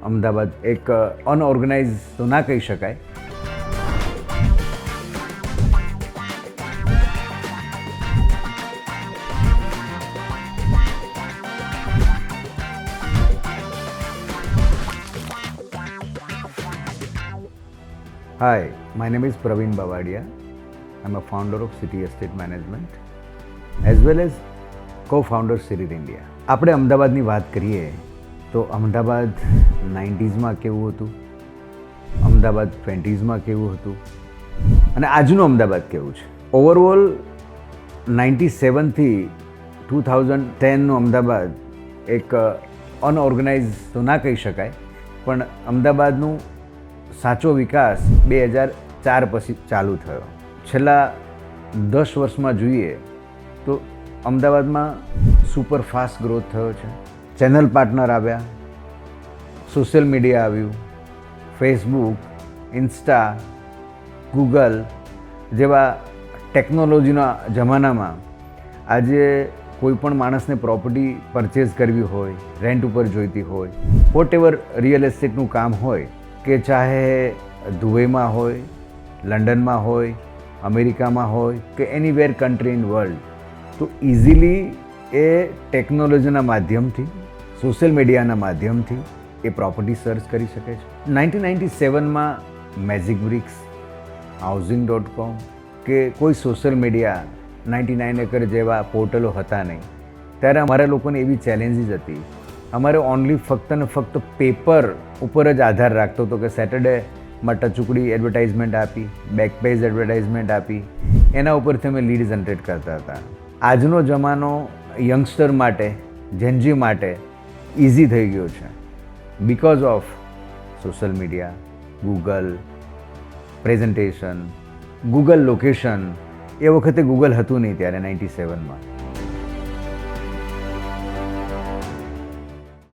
અમદાવાદ એક અનઓર્ગેનાઇઝ તો ના કહી શકાય. Hi, my name is Praveen Bavadia. I'm a founder of City Estate Management as well as co-founder Cirit India. આપણે અમદાવાદની વાત કરીએ તો અમદાવાદ 90sમાં કેવું હતું, અમદાવાદ 20sમાં કેવું હતું અને આજનું અમદાવાદ કેવું છે. ઓવરઓલ 97થી 2010નું અમદાવાદ એક અનઓર્ગેનાઇઝ તો ના કહી શકાય, પણ અમદાવાદનું સાચો વિકાસ 2004 પછી ચાલુ થયો. છેલ્લા 10 વર્ષમાં જોઈએ તો અમદાવાદમાં સુપર ફાસ્ટ ગ્રોથ થયો છે. ચેનલ પાર્ટનર આવ્યા, સોશિયલ મીડિયા આવ્યું, ફેસબુક, ઇન્સ્ટા, ગૂગલ જેવા ટેકનોલોજીના જમાનામાં આજે કોઈ પણ માણસને પ્રોપર્ટી પરચેઝ કરવી હોય, રેન્ટ ઉપર જોઈતી હોય, વોટ એવર રિયલ એસ્ટેટનું કામ હોય, કે ચાહે દુબઈમાં હોય, લંડનમાં હોય, અમેરિકામાં હોય કે એનીવેર કન્ટ્રી ઇન વર્લ્ડ, તો ઇઝીલી એ ટેકનોલોજીના માધ્યમથી, સોશિયલ મીડિયાના માધ્યમથી એ પ્રોપર્ટી સર્ચ કરી શકે છે. 1997માં મેજિક બ્રિક્સ, હાઉસિંગ.com કે કોઈ સોશિયલ મીડિયા 99 એકર જેવા પોર્ટલો હતા નહીં. ત્યારે અમારા લોકોને એવી ચેલેન્જીસ હતી. અમારે ઓનલી ફક્ત ને ફક્ત પેપર ઉપર જ આધાર રાખતો હતો કે સેટરડેમાં ટચુકડી એડવર્ટાઇઝમેન્ટ આપી, બેક પેજ એડવર્ટાઇઝમેન્ટ આપી, એના ઉપરથી અમે લીડ જનરેટ કરતા હતા. આજનો જમાનો યંગસ્ટર માટે, જેનજી માટે ઇઝી થઈ ગયો છે because of social media, Google presentation, Google location. એ વખતે ગૂગલ હતું નહીં ત્યારે 97માં.